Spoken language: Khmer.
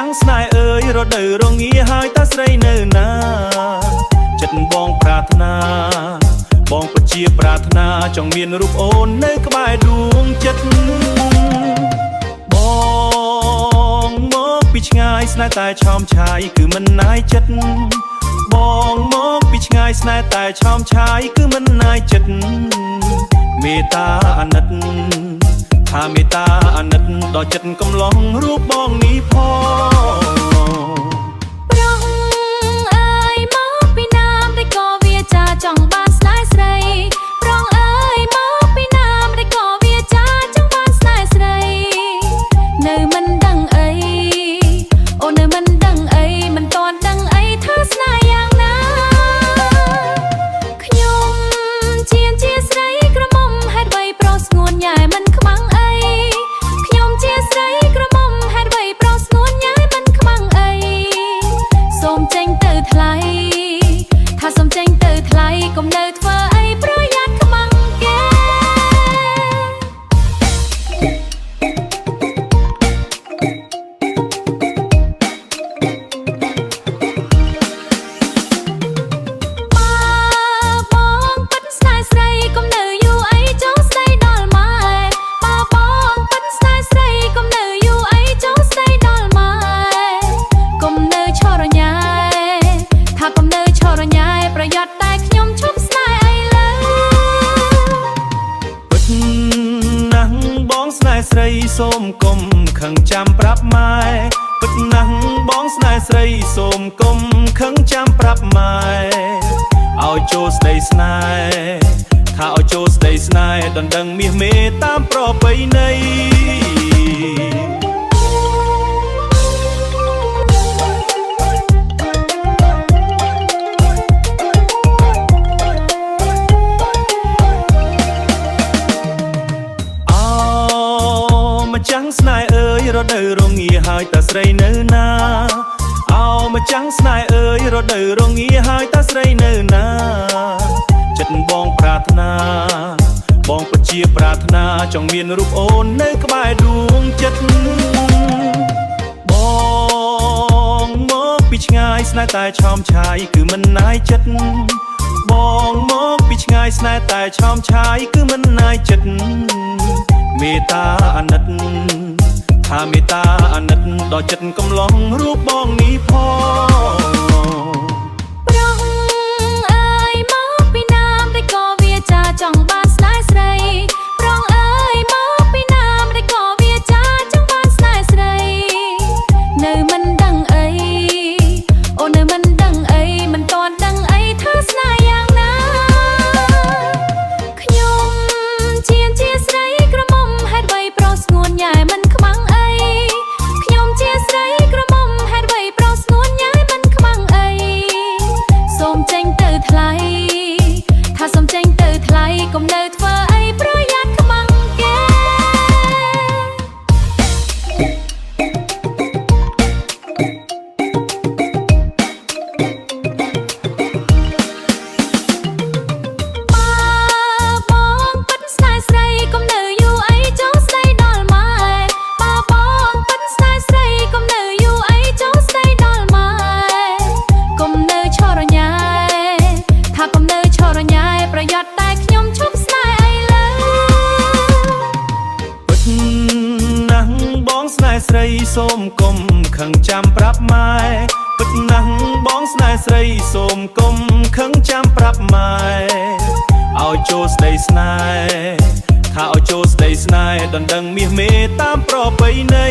ងស្នេហ៍អើយរដូវរងាហើយតើស្រីនៅណាចិត្តបងប្រាថ្នាបងពិតជាប្រាថ្នាចង់មានរូបអូននៅក្បែរដួងចិត្តបងមកពីឆ្ងាយស្នេហ៍តែឆោមឆាយគឺមិនណាយចិត្តបងមកពីឆ្ងាយស្នេហ៍តែឆោមឆាយគឺមិនណាយចិត្តមេត្តាអាណិតថាមេត្តាអាណិតដល់ចិត្តកំឡុងរូបបងនេះផងប្រុសអើយមកពីណាមតែក៏វាចាចង់បានស្នេហ៍ស្រីប្រុសអើយមកពីណាមតែក៏វាចាចង់បានស្នេហ៍ស្រីនៅមិនដឹងអីអូននៅមិនដឹងអីមិនទាន់ដឹងអីថាស្នេហ៍យ៉ាងណាខ្ញុំជាស្រីក្រមុំហេតុអ្វីប្រុសស្ងួនញ៉ែមិនខ្មាំងអីខ្ញុំជាស្រីក្រមុំហេតុអ្វីប្រុសស្ងួនញ៉ែមិនខ្មាំងអីសូមចេញទៅថ្លៃថាសូមចេញទៅថ្លៃកុំនៅធ្វើអីប្រយ័ត្នខ្មាំងគេបងពិតស្នេហ៍ស្រីកុំនៅយូរអីចូលស្ដីដល់ម៉ែបងពិតស្នេហ៍ស្រីកុំនៅយូរអីចូលស្ដីដល់ម៉ែកុំនៅឈរញ៉ែថាកុំនៅឈរញ៉ែប្រយ័ត្នតែខ្ញុំឈប់ស្នេហ៍អីឡើយពិតណាស់បងស្នេហ៍ស្រីសូមកុំខឹងចាំប្រាប់ម៉ែពិតណាស់បងស្នេហ៍ស្រីសូមកុំខឹងចាំប្រាប់ម៉ែឲ្យចូលស្ដីស្នេហ៍ថាឲ្យចូលស្ដីស្នេហ៍ដណ្ដឹងមាសមេតាមប្រពៃណីម្ចាំងស្នេហ៍អើយរដូវរងាហើយតើស្រីនៅណាម្ចាំងស្នេហ៍អើយរដូវរងាហើយតើស្រីនៅណាចិត្តបងប្រាថ្នាបងពិតជាប្រាថ្នាចង់មានរូបអូននៅក្បែរដួងចិត្តបងមកពីឆ្ងាយស្នេហ៍តែឆោមឆាយគឺមិនណាយចិត្តបងមកពីឆ្ងាយស្នេហ៍តែឆោមឆាយគឺមិនណាយចិត្តមេត្តាអាណិតថាមេត្តាអាណិតដល់ចិត្តកំឡុងរូបបងនេះផងប្រុសអើយមកពីណាមតែក៏វាចាចង់បានស្នេហ៍ស្រីប្រុសអើយមកពីណាមតែក៏វាចាចង់បានស្នេហ៍ស្រីនៅមិនដឹងអីអូននៅមិនដឹងអីមិនទាន់ដឹងអីថាស្នេហ៍យ៉ាងណាខ្ញុំជាស្រីក្រមុំហេតុអ្វីប្រុសស្ងួនញ៉ែមិនខ្មាំងអីខ្ញុំជាស្រីក្រមុំហេតុអ្វីប្រុសស្ងួនញ៉ែមិនខ្មាំងអីសូមចេញទៅថ្លៃថាសូមចេញទៅថ្លៃកុំនៅធ្វើអីប្រយ័ត្នខ្មាំងគេបងពិតស្នេហ៍ស្រីកុំនៅយូរអីចូលស្ដីដល់ម៉ែបងពិតស្នេហ៍ស្រីកុំនៅយូរអីចូលស្ដីដល់ម៉ែកុំនៅឈរញ៉ែថាកុំនៅឈរញ៉ែប្រយ័ត្នតែខ្ញុំឈប់ស្នេហ៍អីឡើយពិតណាស់បងស្នេហ៍ស្រីសូមកុំខឹងចាំប្រាប់ម៉ែពិតណាស់បងស្នេហ៍ស្រីសូមកុំខឹងចាំប្រាប់ម៉ែឲ្យចូលស្ដីស្នេហ៍ថាឲ្យចូលស្ដីស្នេហ៍ដណ្ដឹងមាសមេតាមប្រពៃណី